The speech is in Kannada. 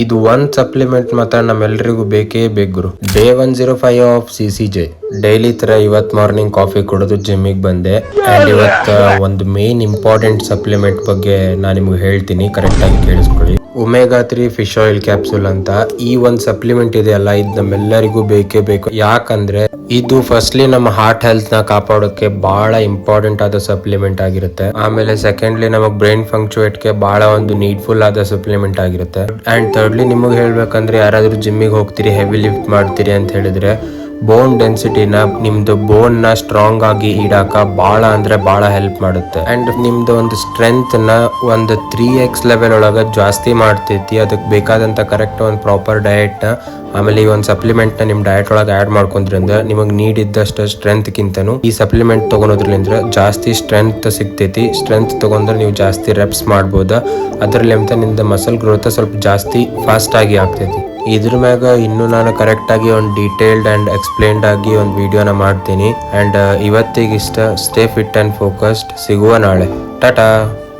ಇದು ಒಂದ್ ಸಪ್ಲಿಮೆಂಟ್ ಮಾತ್ರ ನಮ್ಮೆಲ್ಲರಿಗೂ ಬೇಕೇ ಬೇಕು. Day 105 of CCJ. ಡೈಲಿ ತರ ಇವತ್ ಮಾರ್ನಿಂಗ್ ಕಾಫಿ ಕುಡಿದು ಜಿಮ್ಮಿಗೆ ಬಂದೆ. ಅಂಡ್ ಇವತ್ತು ಒಂದು ಮೇನ್ ಇಂಪಾರ್ಟೆಂಟ್ ಸಪ್ಲಿಮೆಂಟ್ ಬಗ್ಗೆ ನಾನು ನಿಮ್ಗೆ ಹೇಳ್ತೀನಿ, ಕರೆಕ್ಟ್ ಆಗಿ ಕೇಳಿಸ್ಕೊಳ್ಳಿ. ಒಮೆಗಾ 3 ಫಿಶ್ ಆಯಿಲ್ ಕ್ಯಾಪ್ಸೂಲ್ ಅಂತ ಈ ಒಂದು ಸಪ್ಲಿಮೆಂಟ್ ಇದೆಯಲ್ಲ, ಇದು ನಮ್ಮೆಲ್ಲರಿಗೂ ಬೇಕೇ ಬೇಕು. ಯಾಕಂದ್ರೆ ಇದು ಫಸ್ಟ್ಲಿ ನಮ್ಮ ಹಾರ್ಟ್ ಹೆಲ್ತ್ ನ ಕಾಪಾಡೋಕೆ ಬಹಳ ಇಂಪಾರ್ಟೆಂಟ್ ಆದ ಸಪ್ಲಿಮೆಂಟ್ ಆಗಿರುತ್ತೆ. ಆಮೇಲೆ ಸೆಕೆಂಡ್ಲಿ ನಮಗ್ ಬ್ರೈನ್ ಫಂಕ್ಷುಯೇಟ್ ಗೆ ಬಹಳ ಒಂದು ನೀಡ್ಫುಲ್ ಆದ ಸಪ್ಲಿಮೆಂಟ್ ಆಗಿರುತ್ತೆ. ಅಂಡ್ ಥರ್ಡ್ಲಿ ನಿಮಗೆ ಹೇಳ್ಬೇಕಂದ್ರೆ ಯಾರಾದ್ರೂ ಜಿಮ್ಮಿಗೆ ಹೋಗ್ತೀರಿ, ಹೆವಿ ಲಿಫ್ಟ್ ಮಾಡ್ತೀರಿ ಅಂತ ಹೇಳಿದ್ರೆ ಬೋನ್ ಡೆನ್ಸಿಟಿನ, ನಿಮ್ದು ಬೋನ್ ನ ಸ್ಟ್ರಾಂಗ್ ಆಗಿ ಇಡಾಕ ಬಹಳ ಅಂದ್ರೆ ಬಹಳ ಹೆಲ್ಪ್ ಮಾಡುತ್ತೆ. ಅಂಡ್ ನಿಮ್ದು ಒಂದು ಸ್ಟ್ರೆಂತ್ ನ ಒಂದು 3x ಲೆವೆಲ್ ಒಳಗ ಜಾಸ್ತಿ ಮಾಡ್ತೈತಿ. ಅದಕ್ಕೆ ಬೇಕಾದಂತ ಕರೆಕ್ಟ್ ಒಂದು ಪ್ರಾಪರ್ ಡಯಟ್ ನ ಆಮೇಲೆ ಈ ಒಂದು ಸಪ್ಲಿಮೆಂಟ್ ನ ನಿಮ್ ಡಯಟ್ ಒಳಗೆ ಆಡ್ ಮಾಡ್ಕೊಂಡ್ರಿಂದ ನಿಮಗೆ ನೀಡಿದ್ದಷ್ಟು ಸ್ಟ್ರೆಂತ್ ಕಿಂತನೂ ಈ ಸಪ್ಲಿಮೆಂಟ್ ತಗೊಳೋದ್ರಿಂದ ಜಾಸ್ತಿ ಸ್ಟ್ರೆಂತ್ ಸಿಗ್ತೈತಿ. ಸ್ಟ್ರೆಂತ್ ತಗೊಂಡ್ರೆ ನೀವು ಜಾಸ್ತಿ ರೆಪ್ಸ್ ಮಾಡ್ಬೋದ. ಅದರಲ್ಲಿಂತ ನಿಮ್ದು ಮಸಲ್ ಗ್ರೋತ್ ಸ್ವಲ್ಪ ಜಾಸ್ತಿ ಫಾಸ್ಟ್ ಆಗಿ ಆಗ್ತೈತಿ. ಇದ್ರ ಮ್ಯಾಗ ಇನ್ನು ನಾನು ಕರೆಕ್ಟ್ ಆಗಿ ಒಂದು ಡೀಟೇಲ್ಡ್ ಅಂಡ್ ಎಕ್ಸ್ಪ್ಲೇನ್ಡ್ ಆಗಿ ಒಂದು ವಿಡಿಯೋನ ಮಾಡ್ತೀನಿ. ಅಂಡ್ ಇವತ್ತಿಗಿಷ್ಟ. Stay fit and focused. ಸಿಗುವ ನಾಳೆ. ಟಾಟಾ.